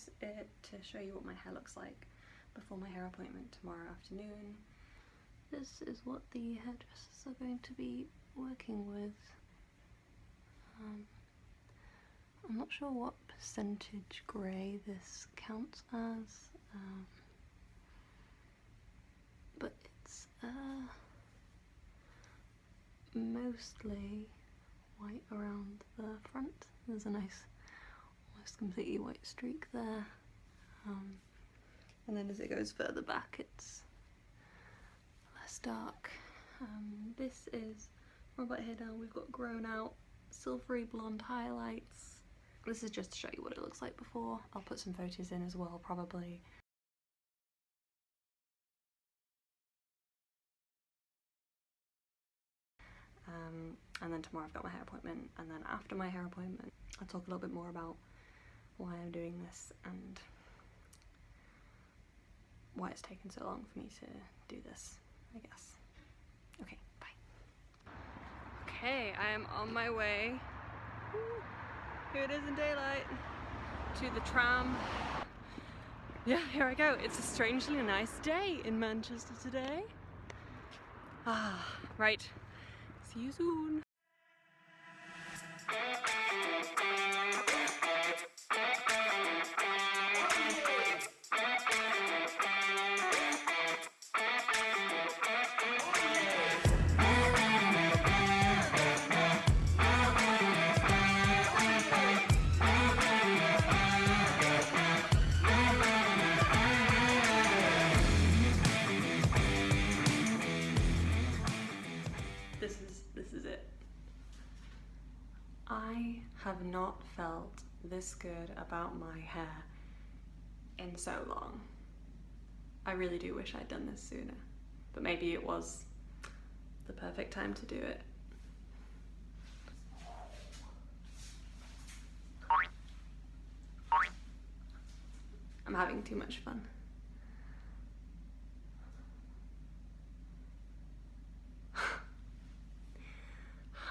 this it to show you what my hair looks like before my hair appointment tomorrow afternoon. This is what the hairdressers are going to be working with. I'm not sure what percentage grey this counts as, but it's mostly white around the front. There's a nice, almost completely white streak there. And then as it goes further back, it's less dark. This is from about here down. We've got grown out silvery blonde highlights. This is just to show you what it looks like before. I'll put some photos in as well, probably. And then tomorrow I've got my hair appointment, and then after my hair appointment I'll talk a little bit more about why I'm doing this and why it's taken so long for me to do this, I guess. Okay, bye. Okay, I am on my way. Here it is in daylight, to the tram. Yeah, here I go. It's a strangely nice day in Manchester today. Right. See you soon. This is it. I have not felt this good about my hair in so long. I really do wish I'd done this sooner, but maybe it was the perfect time to do it. I'm having too much fun.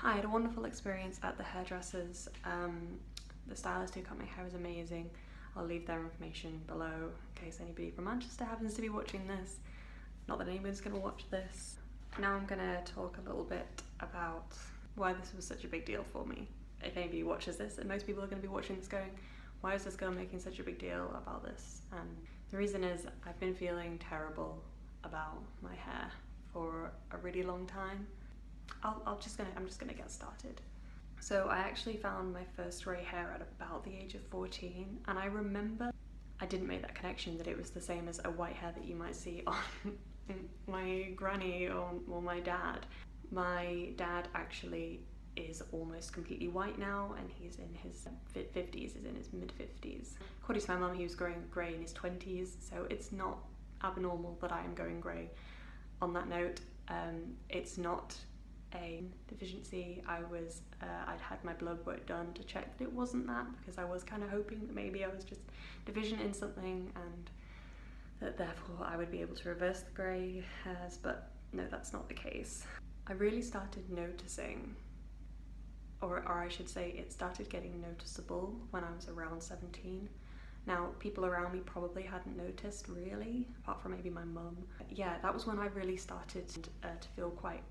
I had a wonderful experience at the hairdressers. The stylist who cut my hair was amazing. I'll leave their information below in case anybody from Manchester happens to be watching this. Not that anyone's gonna watch this. Now I'm gonna talk a little bit about why this was such a big deal for me. If anybody watches this, and most people are gonna be watching this going, why is this girl making such a big deal about this? And the reason is I've been feeling terrible about my hair for a really long time. I'm just gonna get started. So I actually found my first grey hair at about the age of 14, and I remember I didn't make that connection that it was the same as a white hair that you might see on my granny or my dad. My dad actually is almost completely white now, and he's in his 50s, he's in his mid-50s. According to my mum, he was going grey in his 20s, so it's not abnormal that I am going grey. On that note, it's not a deficiency. I'd had my blood work done to check that it wasn't that, because I was kind of hoping that maybe I was just deficient in something and that therefore I would be able to reverse the grey hairs, but no, that's not the case. I really started noticing, or I should say it started getting noticeable when I was around 17. Now, people around me probably hadn't noticed really, apart from maybe my mum. Yeah, that was when I really started to feel quite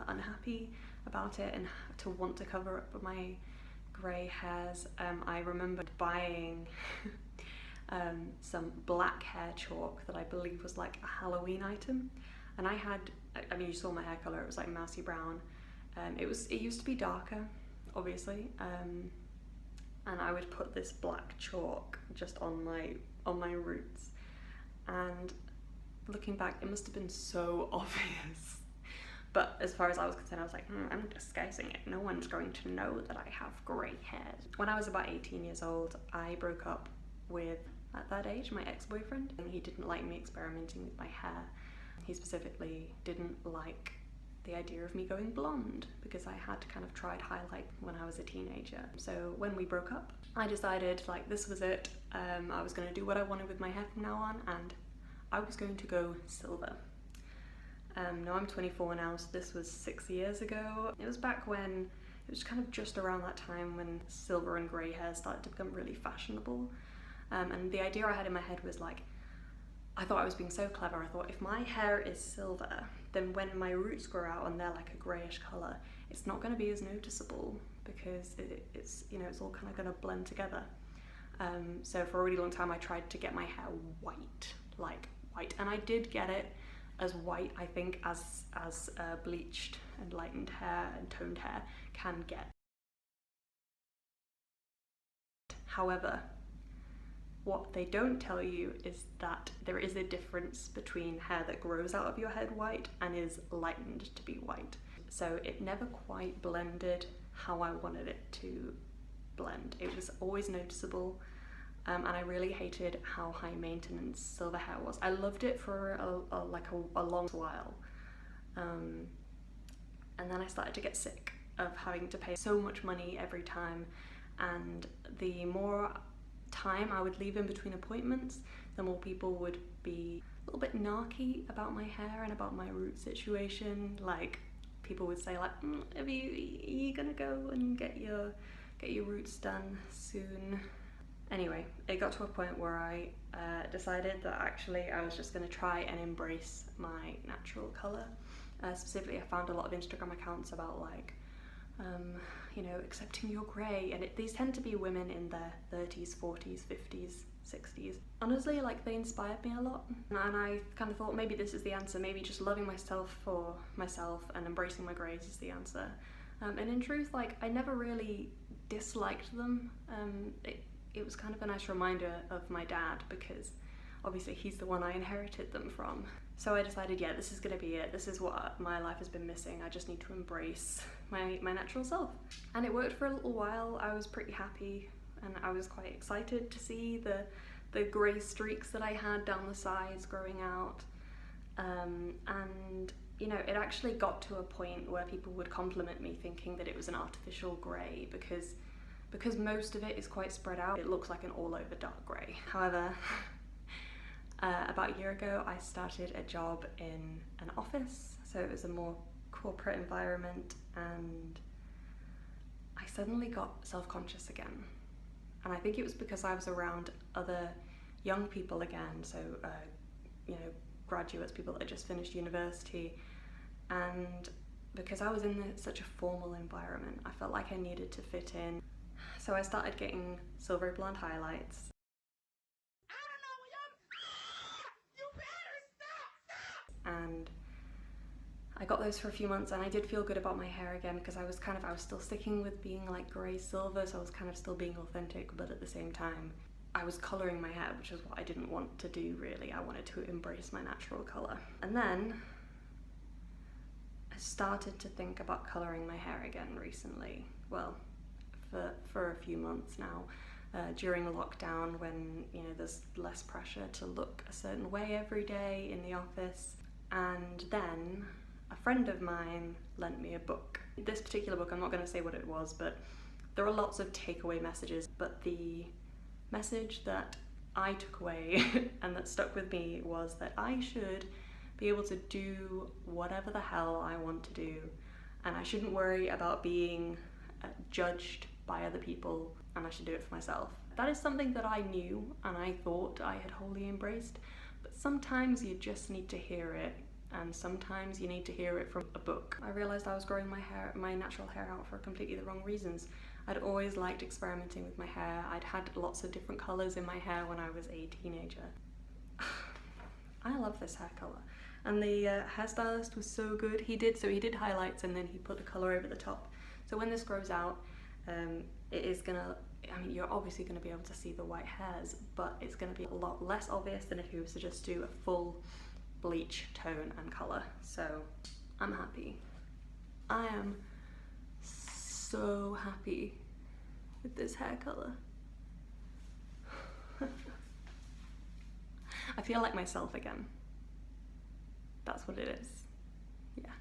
unhappy about it and to want to cover up my grey hairs. I remember buying some black hair chalk that I believe was like a Halloween item, and I mean, you saw my hair colour, it was like mousy brown. It used to be darker, obviously, and I would put this black chalk just on my roots, and looking back, it must have been so obvious. But as far as I was concerned, I was like, I'm disguising it. No one's going to know that I have grey hair. When I was about 18 years old, I broke up with, at that age, my ex-boyfriend. And he didn't like me experimenting with my hair. He specifically didn't like the idea of me going blonde, because I had kind of tried highlight when I was a teenager. So when we broke up, I decided like this was it. I was going to do what I wanted with my hair from now on, and I was going to go silver. Now I'm 24 now, so this was 6 years ago. It was back when, it was kind of just around that time when silver and grey hair started to become really fashionable. And the idea I had in my head was like, I thought I was being so clever. I thought if my hair is silver, then when my roots grow out and they're like a greyish colour, it's not going to be as noticeable because it's it's all kind of going to blend together. So for a really long time I tried to get my hair white, like white, and I did get it as white, I think, as bleached and lightened hair and toned hair can get. However, what they don't tell you is that there is a difference between hair that grows out of your head white and is lightened to be white. So it never quite blended how I wanted it to blend. It was always noticeable, and I really hated how high maintenance silver hair was. I loved it for a long while, and then I started to get sick of having to pay so much money every time, and the more time I would leave in between appointments, the more people would be a little bit narky about my hair and about my root situation. Like, people would say like, are you gonna go and get your roots done soon? Anyway, it got to a point where I decided that actually I was just going to try and embrace my natural colour. Specifically, I found a lot of Instagram accounts about like, accepting your grey, and these tend to be women in their 30s, 40s, 50s, 60s. Honestly, like, they inspired me a lot, and I kind of thought maybe this is the answer. Maybe just loving myself for myself and embracing my greys is the answer. And in truth, like, I never really disliked them. It was kind of a nice reminder of my dad, because obviously he's the one I inherited them from. So I decided, yeah, this is gonna be it. This is what my life has been missing. I just need to embrace my natural self. And it worked for a little while. I was pretty happy, and I was quite excited to see the grey streaks that I had down the sides growing out. And it actually got to a point where people would compliment me thinking that it was an artificial grey, because most of it is quite spread out. It looks like an all-over dark grey. However, about a year ago, I started a job in an office, so it was a more corporate environment, and I suddenly got self-conscious again. And I think it was because I was around other young people again, so graduates, people that had just finished university, and because I was in such a formal environment, I felt like I needed to fit in. So I started getting silvery blonde highlights. And I got those for a few months, and I did feel good about my hair again, because I was still sticking with being like grey silver, so I was kind of still being authentic, but at the same time I was colouring my hair, which is what I didn't want to do really. I wanted to embrace my natural colour. And then I started to think about colouring my hair again recently. Well, for a few months now, during lockdown, when there's less pressure to look a certain way every day in the office. And then a friend of mine lent me a book. This particular book, I'm not going to say what it was, but there are lots of takeaway messages, but the message that I took away and that stuck with me was that I should be able to do whatever the hell I want to do, and I shouldn't worry about being judged by other people, and I should do it for myself. That is something that I knew and I thought I had wholly embraced, but sometimes you just need to hear it, and sometimes you need to hear it from a book. I realised I was growing my natural hair out for completely the wrong reasons. I'd always liked experimenting with my hair. I'd had lots of different colours in my hair when I was a teenager. I love this hair colour. And the hairstylist was so good. He did highlights, and then he put the colour over the top. So when this grows out, it is gonna, you're obviously gonna be able to see the white hairs, but it's gonna be a lot less obvious than if you was to just do a full bleach tone and colour. So I'm happy. I am so happy with this hair colour. I feel like myself again. That's what it is. Yeah.